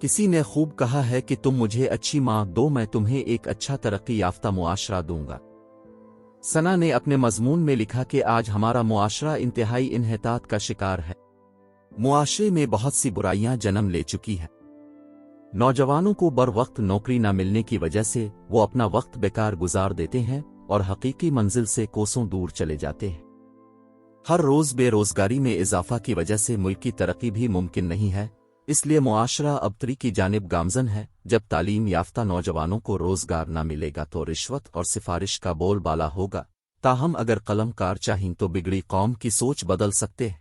کسی نے خوب کہا ہے کہ تم مجھے اچھی ماں دو، میں تمہیں ایک اچھا ترقی یافتہ معاشرہ دوں گا۔ ثنا نے اپنے مضمون میں لکھا کہ آج ہمارا معاشرہ انتہائی انحطاط کا شکار ہے۔ معاشرے میں بہت سی برائیاں جنم لے چکی ہیں۔ نوجوانوں کو بر وقت نوکری نہ ملنے کی وجہ سے وہ اپنا وقت بیکار گزار دیتے ہیں اور حقیقی منزل سے کوسوں دور چلے جاتے ہیں۔ ہر روز بے روزگاری میں اضافہ کی وجہ سے ملک کی ترقی بھی ممکن نہیں ہے، اس لیے معاشرہ ابتری کی جانب گامزن ہے۔ جب تعلیم یافتہ نوجوانوں کو روزگار نہ ملے گا تو رشوت اور سفارش کا بول بالا ہوگا، تاہم اگر قلم کار چاہیں تو بگڑی قوم کی سوچ بدل سکتے ہیں۔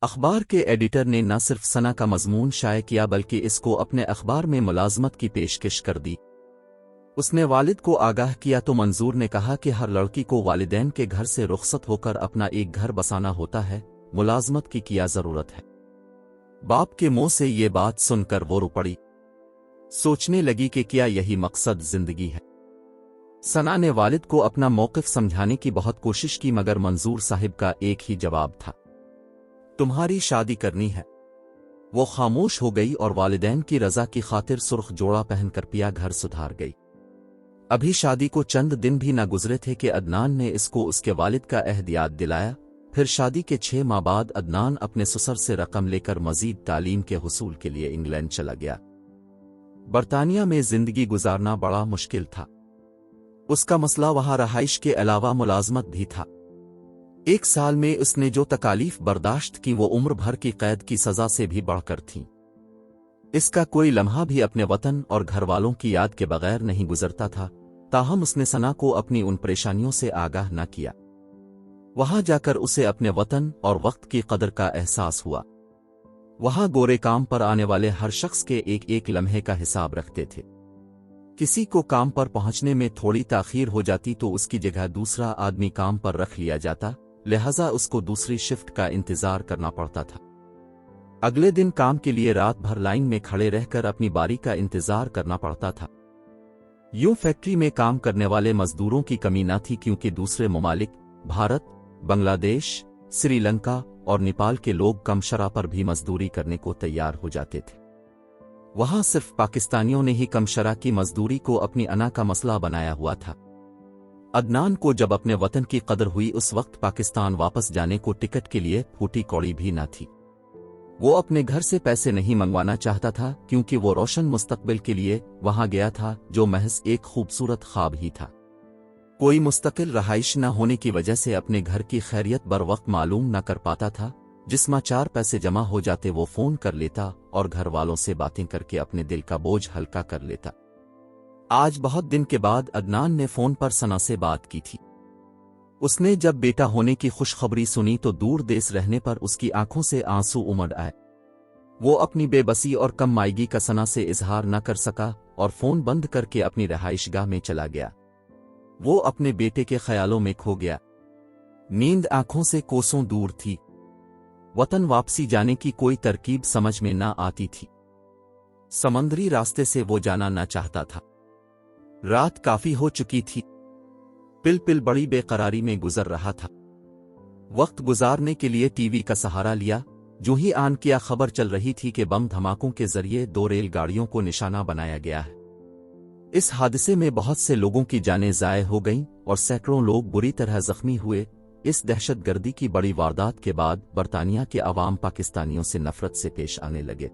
اخبار کے ایڈیٹر نے نہ صرف ثنا کا مضمون شائع کیا بلکہ اس کو اپنے اخبار میں ملازمت کی پیشکش کر دی۔ اس نے والد کو آگاہ کیا تو منظور نے کہا کہ ہر لڑکی کو والدین کے گھر سے رخصت ہو کر اپنا ایک گھر بسانا ہوتا ہے، ملازمت کی کیا ضرورت ہے۔ باپ کے منہ سے یہ بات سن کر وہ رو پڑی، سوچنے لگی کہ کیا یہی مقصد زندگی ہے۔ ثنا نے والد کو اپنا موقف سمجھانے کی بہت کوشش کی مگر منظور صاحب کا ایک ہی جواب تھا، تمہاری شادی کرنی ہے۔ وہ خاموش ہو گئی اور والدین کی رضا کی خاطر سرخ جوڑا پہن کر پیا گھر سدھار گئی۔ ابھی شادی کو چند دن بھی نہ گزرے تھے کہ عدنان نے اس کو اس کے والد کا عہد یاد دلایا۔ پھر شادی کے 6 ماہ بعد عدنان اپنے سسر سے رقم لے کر مزید تعلیم کے حصول کے لیے انگلینڈ چلا گیا۔ برطانیہ میں زندگی گزارنا بڑا مشکل تھا۔ اس کا مسئلہ وہاں رہائش کے علاوہ ملازمت بھی تھا۔ 1 سال میں اس نے جو تکالیف برداشت کی وہ عمر بھر کی قید کی سزا سے بھی بڑھ کر تھیں۔ اس کا کوئی لمحہ بھی اپنے وطن اور گھر والوں کی یاد کے بغیر نہیں گزرتا تھا، تاہم اس نے ثنا کو اپنی ان پریشانیوں سے آگاہ نہ کیا۔ وہاں جا کر اسے اپنے وطن اور وقت کی قدر کا احساس ہوا۔ وہاں گورے کام پر آنے والے ہر شخص کے ایک ایک لمحے کا حساب رکھتے تھے۔ کسی کو کام پر پہنچنے میں تھوڑی تاخیر ہو جاتی تو اس کی جگہ دوسرا آدمی کام پر رکھ لیا جاتا، لہذا اس کو دوسری شفٹ کا انتظار کرنا پڑتا تھا۔ اگلے دن کام کے لیے رات بھر لائن میں کھڑے رہ کر اپنی باری کا انتظار کرنا پڑتا تھا۔ یوں فیکٹری میں کام کرنے والے مزدوروں کی کمی نہ تھی کیونکہ دوسرے ممالک بھارت، بنگلہ دیش، سری لنکا اور نیپال کے لوگ کم شرح پر بھی مزدوری کرنے کو تیار ہو جاتے تھے۔ وہاں صرف پاکستانیوں نے ہی کم شرح کی مزدوری کو اپنی انا کا مسئلہ بنایا ہوا تھا۔ عدنان کو جب اپنے وطن کی قدر ہوئی اس وقت پاکستان واپس جانے کو ٹکٹ کے لیے پھوٹی کوڑی بھی نہ تھی۔ وہ اپنے گھر سے پیسے نہیں منگوانا چاہتا تھا کیونکہ وہ روشن مستقبل کے لیے وہاں گیا تھا جو محض ایک خوبصورت خواب ہی تھا۔ کوئی مستقل رہائش نہ ہونے کی وجہ سے اپنے گھر کی خیریت بر وقت معلوم نہ کر پاتا تھا۔ جس ماں 4 پیسے جمع ہو جاتے وہ فون کر لیتا اور گھر والوں سے باتیں کر کے اپنے دل کا بوجھ ہلکا کر لیتا۔ آج بہت دن کے بعد عدنان نے فون پر ثنا سے بات کی تھی۔ اس نے جب بیٹا ہونے کی خوشخبری سنی تو دور دیس رہنے پر اس کی آنکھوں سے آنسو امڑ آئے۔ وہ اپنی بے بسی اور کم مائیگی کا ثنا سے اظہار نہ کر سکا اور فون بند کر کے اپنی رہائش گاہ میں چلا گیا۔ وہ اپنے بیٹے کے خیالوں میں کھو گیا۔ نیند آنکھوں سے کوسوں دور تھی۔ وطن واپسی جانے کی کوئی ترکیب سمجھ میں نہ آتی تھی۔ سمندری راستے سے وہ جانا نہ چاہتا تھا۔ رات کافی ہو چکی تھی۔ پل پل بڑی بے قراری میں گزر رہا تھا۔ وقت گزارنے کے لیے ٹی وی کا سہارا لیا۔ جو ہی آن کیا خبر چل رہی تھی کہ بم دھماکوں کے ذریعے 2 ریل گاڑیوں کو نشانہ بنایا گیا ہے۔ اس حادثے میں بہت سے لوگوں کی جانیں ضائع ہو گئیں اور سینکڑوں لوگ بری طرح زخمی ہوئے۔ اس دہشت گردی کی بڑی واردات کے بعد برطانیہ کے عوام پاکستانیوں سے نفرت سے پیش آنے لگے۔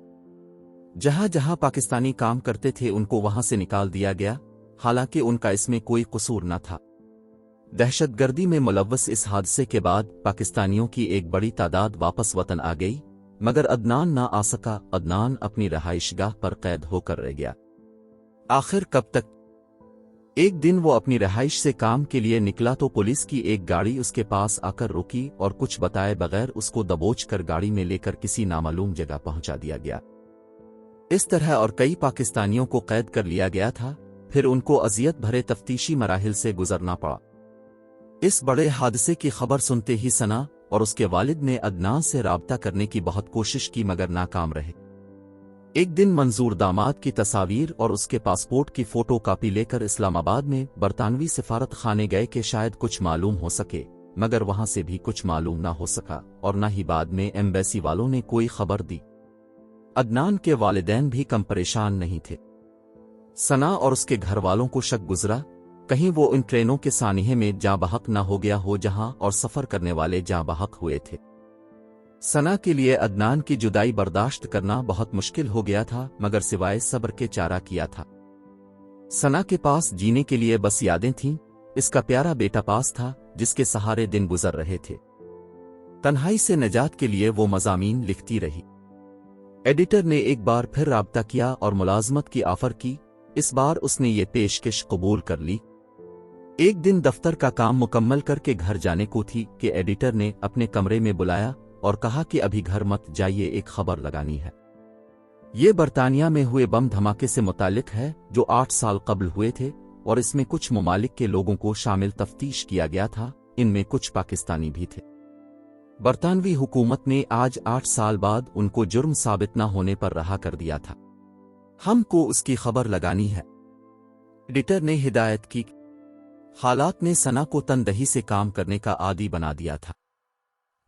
جہاں جہاں پاکستانی کام کرتے تھے ان کو وہاں سے نکال دیا گیا، حالانکہ ان کا اس میں کوئی قصور نہ تھا۔ دہشت گردی میں ملوث اس حادثے کے بعد پاکستانیوں کی ایک بڑی تعداد واپس وطن آ گئی، مگر عدنان نہ آ سکا۔ عدنان اپنی رہائش گاہ پر قید ہو کر رہ گیا۔ آخر کب تک؟ ایک دن وہ اپنی رہائش سے کام کے لیے نکلا تو پولیس کی ایک گاڑی اس کے پاس آ کر رکی اور کچھ بتائے بغیر اس کو دبوچ کر گاڑی میں لے کر کسی نامعلوم جگہ پہنچا دیا گیا۔ اس طرح اور کئی پاکستانیوں کو قید کر لیا گیا تھا، پھر ان کو اذیت بھرے تفتیشی مراحل سے گزرنا پڑا۔ اس بڑے حادثے کی خبر سنتے ہی ثنا اور اس کے والد نے عدنان سے رابطہ کرنے کی بہت کوشش کی مگر ناکام رہے۔ ایک دن منظور داماد کی تصاویر اور اس کے پاسپورٹ کی فوٹو کاپی لے کر اسلام آباد میں برطانوی سفارت خانے گئے کہ شاید کچھ معلوم ہو سکے، مگر وہاں سے بھی کچھ معلوم نہ ہو سکا اور نہ ہی بعد میں ایمبیسی والوں نے کوئی خبر دی۔ عدنان کے والدین بھی کم پریشان نہیں تھے۔ ثنا اور اس کے گھر والوں کو شک گزرا کہیں وہ ان ٹرینوں کے سانحے میں جاں بحق نہ ہو گیا ہو جہاں اور سفر کرنے والے جاں بحق ہوئے تھے۔ ثنا کے لیے عدنان کی جدائی برداشت کرنا بہت مشکل ہو گیا تھا، مگر سوائے صبر کے چارہ کیا تھا۔ ثنا کے پاس جینے کے لیے بس یادیں تھیں، اس کا پیارا بیٹا پاس تھا جس کے سہارے دن گزر رہے تھے۔ تنہائی سے نجات کے لیے وہ مضامین لکھتی رہی۔ ایڈیٹر نے ایک بار پھر رابطہ کیا اور ملازمت کی آفر کی۔ اس بار اس نے یہ پیشکش قبول کر لی۔ ایک دن دفتر کا کام مکمل کر کے گھر جانے کو تھی کہ ایڈیٹر نے اپنے کمرے میں بلایا اور کہا کہ ابھی گھر مت جائیے، ایک خبر لگانی ہے۔ یہ برطانیہ میں ہوئے بم دھماکے سے متعلق ہے جو 8 سال قبل ہوئے تھے، اور اس میں کچھ ممالک کے لوگوں کو شامل تفتیش کیا گیا تھا، ان میں کچھ پاکستانی بھی تھے۔ برطانوی حکومت نے آج 8 سال بعد ان کو جرم ثابت نہ ہونے پر رہا کر دیا تھا۔ ہم کو اس کی خبر لگانی ہے، ایڈیٹر نے ہدایت کی۔ حالات نے ثنا کو تندہی سے کام کرنے کا عادی بنا دیا تھا۔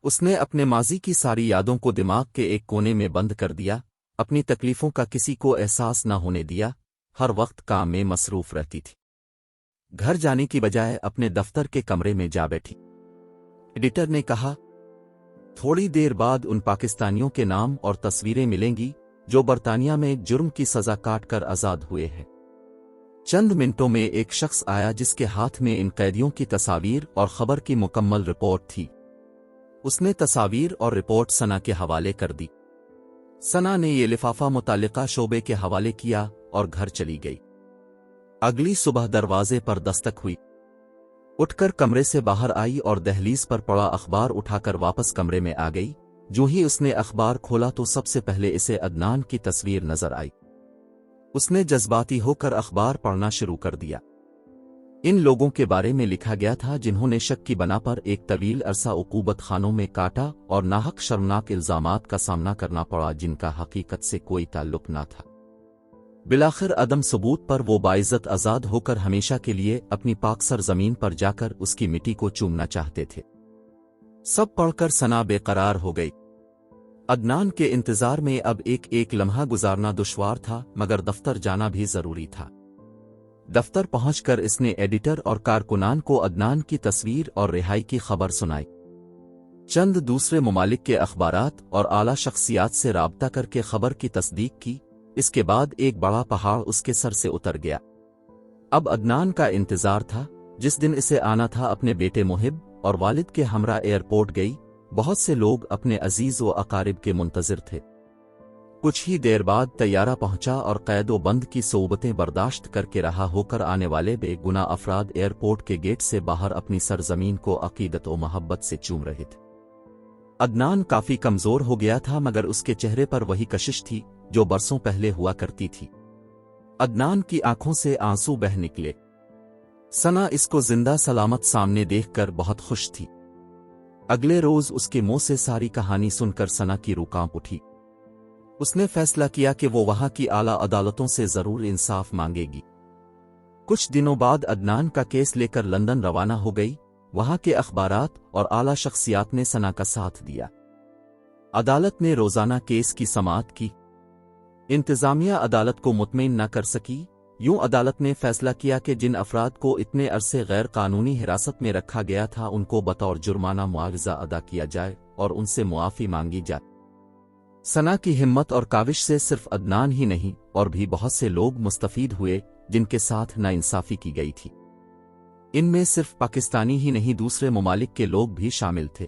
اس نے اپنے ماضی کی ساری یادوں کو دماغ کے ایک کونے میں بند کر دیا، اپنی تکلیفوں کا کسی کو احساس نہ ہونے دیا، ہر وقت کام میں مصروف رہتی تھی۔ گھر جانے کی بجائے اپنے دفتر کے کمرے میں جا بیٹھی۔ ایڈیٹر نے کہا، تھوڑی دیر بعد ان پاکستانیوں کے نام اور تصویریں ملیں گی جو برطانیہ میں جرم کی سزا کاٹ کر آزاد ہوئے ہیں۔ چند منٹوں میں ایک شخص آیا جس کے ہاتھ میں ان قیدیوں کی تصاویر اور خبر کی مکمل رپورٹ تھی۔ اس نے تصاویر اور رپورٹ ثنا کے حوالے کر دی۔ ثنا نے یہ لفافہ متعلقہ شعبے کے حوالے کیا اور گھر چلی گئی۔ اگلی صبح دروازے پر دستک ہوئی۔ اٹھ کر کمرے سے باہر آئی اور دہلیز پر پڑا اخبار اٹھا کر واپس کمرے میں آ گئی۔ جو ہی اس نے اخبار کھولا تو سب سے پہلے اسے عدنان کی تصویر نظر آئی۔ اس نے جذباتی ہو کر اخبار پڑھنا شروع کر دیا۔ ان لوگوں کے بارے میں لکھا گیا تھا جنہوں نے شک کی بنا پر ایک طویل عرصہ عقوبت خانوں میں کاٹا اور ناحق شرمناک الزامات کا سامنا کرنا پڑا جن کا حقیقت سے کوئی تعلق نہ تھا۔ بالآخر عدم ثبوت پر وہ باعزت آزاد ہو کر ہمیشہ کے لیے اپنی پاک سرزمین پر جا کر اس کی مٹی کو چومنا چاہتے تھے۔ سب پڑھ کر ثنا بے قرار ہو گئی۔ عدنان کے انتظار میں اب ایک لمحہ گزارنا دشوار تھا، مگر دفتر جانا بھی ضروری تھا۔ دفتر پہنچ کر اس نے ایڈیٹر اور کارکنان کو عدنان کی تصویر اور رہائی کی خبر سنائی۔ چند دوسرے ممالک کے اخبارات اور اعلیٰ شخصیات سے رابطہ کر کے خبر کی تصدیق کی۔ اس کے بعد ایک بڑا پہاڑ اس کے سر سے اتر گیا۔ اب عدنان کا انتظار تھا۔ جس دن اسے آنا تھا اپنے بیٹے محب اور والد کے ہمراہ ایئرپورٹ گئی۔ بہت سے لوگ اپنے عزیز و اقارب کے منتظر تھے۔ کچھ ہی دیر بعد طیارہ پہنچا اور قید و بند کی صعوبتیں برداشت کر کے رہا ہو کر آنے والے بے گناہ افراد ایئرپورٹ کے گیٹ سے باہر اپنی سرزمین کو عقیدت و محبت سے چوم رہے تھے۔ عدنان کافی کمزور ہو گیا تھا، مگر اس کے چہرے پر وہی کشش تھی جو برسوں پہلے ہوا کرتی تھی۔ عدنان کی آنکھوں سے آنسو بہہ نکلے۔ ثنا اس کو زندہ سلامت سامنے دیکھ کر بہت خوش تھی۔ اگلے روز اس کے منہ سے ساری کہانی سن کر ثنا کی روح کانپ اٹھی۔ اس نے فیصلہ کیا کہ وہ وہاں کی اعلیٰ عدالتوں سے ضرور انصاف مانگے گی۔ کچھ دنوں بعد عدنان کا کیس لے کر لندن روانہ ہو گئی۔ وہاں کے اخبارات اور اعلیٰ شخصیات نے ثنا کا ساتھ دیا۔ عدالت نے روزانہ کیس کی سماعت کی۔ انتظامیہ عدالت کو مطمئن نہ کر سکی۔ یوں عدالت نے فیصلہ کیا کہ جن افراد کو اتنے عرصے غیر قانونی حراست میں رکھا گیا تھا ان کو بطور جرمانہ معاوضہ ادا کیا جائے اور ان سے معافی مانگی جائے۔ ثنا کی ہمت اور کاوش سے صرف عدنان ہی نہیں اور بھی بہت سے لوگ مستفید ہوئے جن کے ساتھ ناانصافی کی گئی تھی۔ ان میں صرف پاکستانی ہی نہیں، دوسرے ممالک کے لوگ بھی شامل تھے۔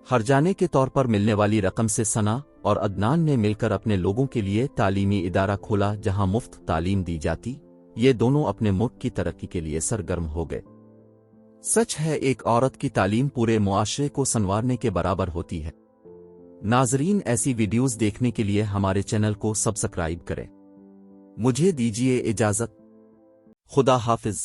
ہرجانے کے طور پر ملنے والی رقم سے ثنا اور عدنان نے مل کر اپنے لوگوں کے لیے تعلیمی ادارہ کھولا جہاں مفت تعلیم دی جاتی۔ یہ دونوں اپنے ملک کی ترقی کے لیے سرگرم ہو گئے۔ سچ ہے، ایک عورت کی تعلیم پورے معاشرے کو سنوارنے کے برابر ہوتی ہے۔ ناظرین، ایسی ویڈیوز دیکھنے کے لیے ہمارے چینل کو سبسکرائب کریں۔ مجھے دیجیے اجازت۔ خدا حافظ۔